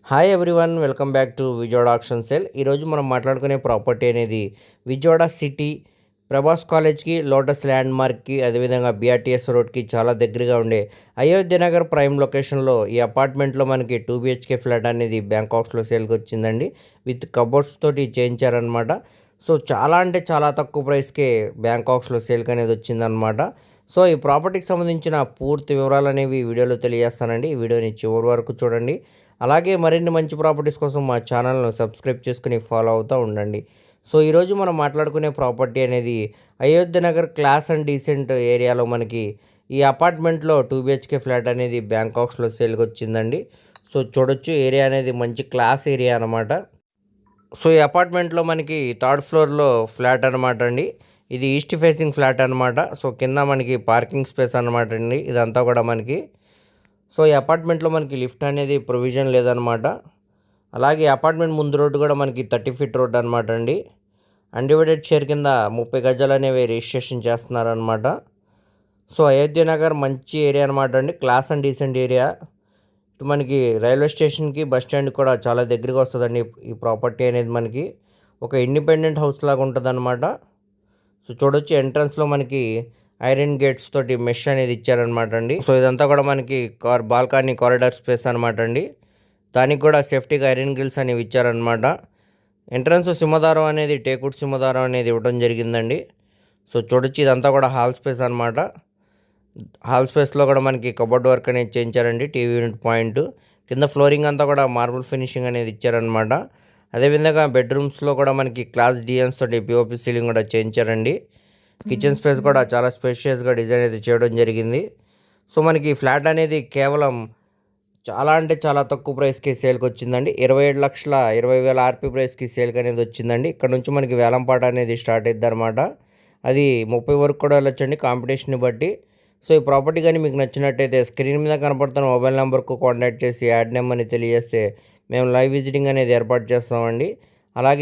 Hi everyone, welcome back to Vijayawada auction sale. ఈరోజు మనం మాట్లాడుకునే ప్రాపర్టీ అనేది విజయవాడ సిటీ ప్రభాస్ కాలేజ్కి, లోటస్ ల్యాండ్ మార్క్కి, అదేవిధంగా బీఆర్టీఎస్ రోడ్కి చాలా దగ్గరగా ఉండే అయోధ్య నగర్ ప్రైమ్ లొకేషన్లో ఈ అపార్ట్మెంట్లో మనకి 2 BHK ఫ్లాట్ అనేది బ్యాంకాక్స్లో సేల్కి వచ్చిందండి. విత్ కబోర్డ్స్ తోటి చేయించారనమాట. సో చాలా అంటే చాలా తక్కువ ప్రైస్కే బ్యాంకాక్స్లో సేల్కి అనేది వచ్చిందనమాట. సో ఈ ప్రాపర్టీకి సంబంధించిన పూర్తి వివరాలు అనేవి ఈ వీడియోలో తెలియజేస్తానండి. ఈ వీడియోని చివరి వరకు చూడండి. అలాగే మరిన్ని మంచి ప్రాపర్టీస్ కోసం మా ఛానల్ను సబ్స్క్రైబ్ చేసుకుని ఫాలో అవుతూ ఉండండి. సో ఈరోజు మనం మాట్లాడుకునే ప్రాపర్టీ అనేది Ayodhya Nagar class and decent ఏరియాలో మనకి ఈ అపార్ట్మెంట్లో 2 BHK ఫ్లాట్ అనేది బ్యాంకాక్స్లో సేల్కి వచ్చిందండి. సో చూడొచ్చు, ఏరియా అనేది మంచి క్లాస్ ఏరియా అనమాట. సో ఈ అపార్ట్మెంట్లో మనకి 3rd ఫ్లోర్లో ఫ్లాట్ అనమాట అండి. ఇది ఈస్ట్ ఫేసింగ్ ఫ్లాట్ అనమాట. సో కింద మనకి పార్కింగ్ స్పేస్ అనమాట అండి ఇదంతా కూడా మనకి. సో ఈ అపార్ట్మెంట్లో మనకి లిఫ్ట్ అనేది ప్రొవిజన్ లేదనమాట. అలాగే అపార్ట్మెంట్ ముందు రోడ్డు కూడా మనకి 30 ఫీట్ రోడ్ అనమాట అండి. అన్డివైడెడ్ షేర్ కింద 30 గజాలు అనేవి రిజిస్ట్రేషన్ చేస్తున్నారనమాట. సో అయోధ్య నగర్ మంచి ఏరియా అనమాట అండి, క్లాస్ అండ్ డీసెంట్ ఏరియా. ఇటు మనకి రైల్వే స్టేషన్కి, బస్ స్టాండ్ కూడా చాలా దగ్గరగా వస్తుందండి. ఈ ప్రాపర్టీ అనేది మనకి ఒక ఇండిపెండెంట్ హౌస్ లాగా ఉంటుంది అనమాట. సో చూడొచ్చు, ఎంట్రన్స్లో మనకి ఐరన్ గేట్స్ తోటి మెష్ అనేది ఇచ్చారనమాట అండి. సో ఇదంతా కూడా మనకి బాల్కనీ కారిడార్ స్పేస్ అనమాట అండి. దానికి కూడా సేఫ్టీగా ఐరన్ గ్రిల్స్ అనేవి ఇచ్చారనమాట. ఎంట్రన్స్ సింహదారం అనేది టేకుడ్ సింహదారం అనేది ఇవ్వడం జరిగిందండి. సో చూడొచ్చు, ఇదంతా కూడా హాల్ స్పేస్ అనమాట. హాల్ స్పేస్లో కూడా మనకి కబోర్డ్ వర్క్ అనేది చేయించారండి. టీవీ యూనిట్ పాయింట్ కింద ఫ్లోరింగ్ అంతా కూడా మార్బుల్ ఫినిషింగ్ అనేది ఇచ్చారనమాట. అదేవిధంగా బెడ్రూమ్స్లో కూడా మనకి క్లాస్ డిఎన్స్ తోటి పిఓపి సీలింగ్ కూడా చేయించారండి. కిచెన్ స్పేస్ కూడా చాలా స్పేషియస్గా డిజైన్ అయితే చేయడం జరిగింది. సో మనకి ఫ్లాట్ అనేది కేవలం చాలా అంటే చాలా తక్కువ ప్రైస్కి సేల్కి వచ్చిందండి. 27,20,000 ఆర్పీ ప్రైస్కి సేల్కి అనేది వచ్చిందండి. ఇక్కడ నుంచి మనకి వేలంపాట అనేది స్టార్ట్ అవుతుంది అనమాట. అది 30 వరకు కూడా వెళ్ళొచ్చండి కాంపిటీషన్ని బట్టి. సో ఈ ప్రాపర్టీ కానీ మీకు నచ్చినట్టయితే స్క్రీన్ మీద కనపడుతున్న మొబైల్ నెంబర్కు కాంటాక్ట్ చేసి యాడ్ నెంబర్ని తెలియజేస్తే మేము లైవ్ విజిటింగ్ అనేది ఏర్పాటు చేస్తామండి. అలాగే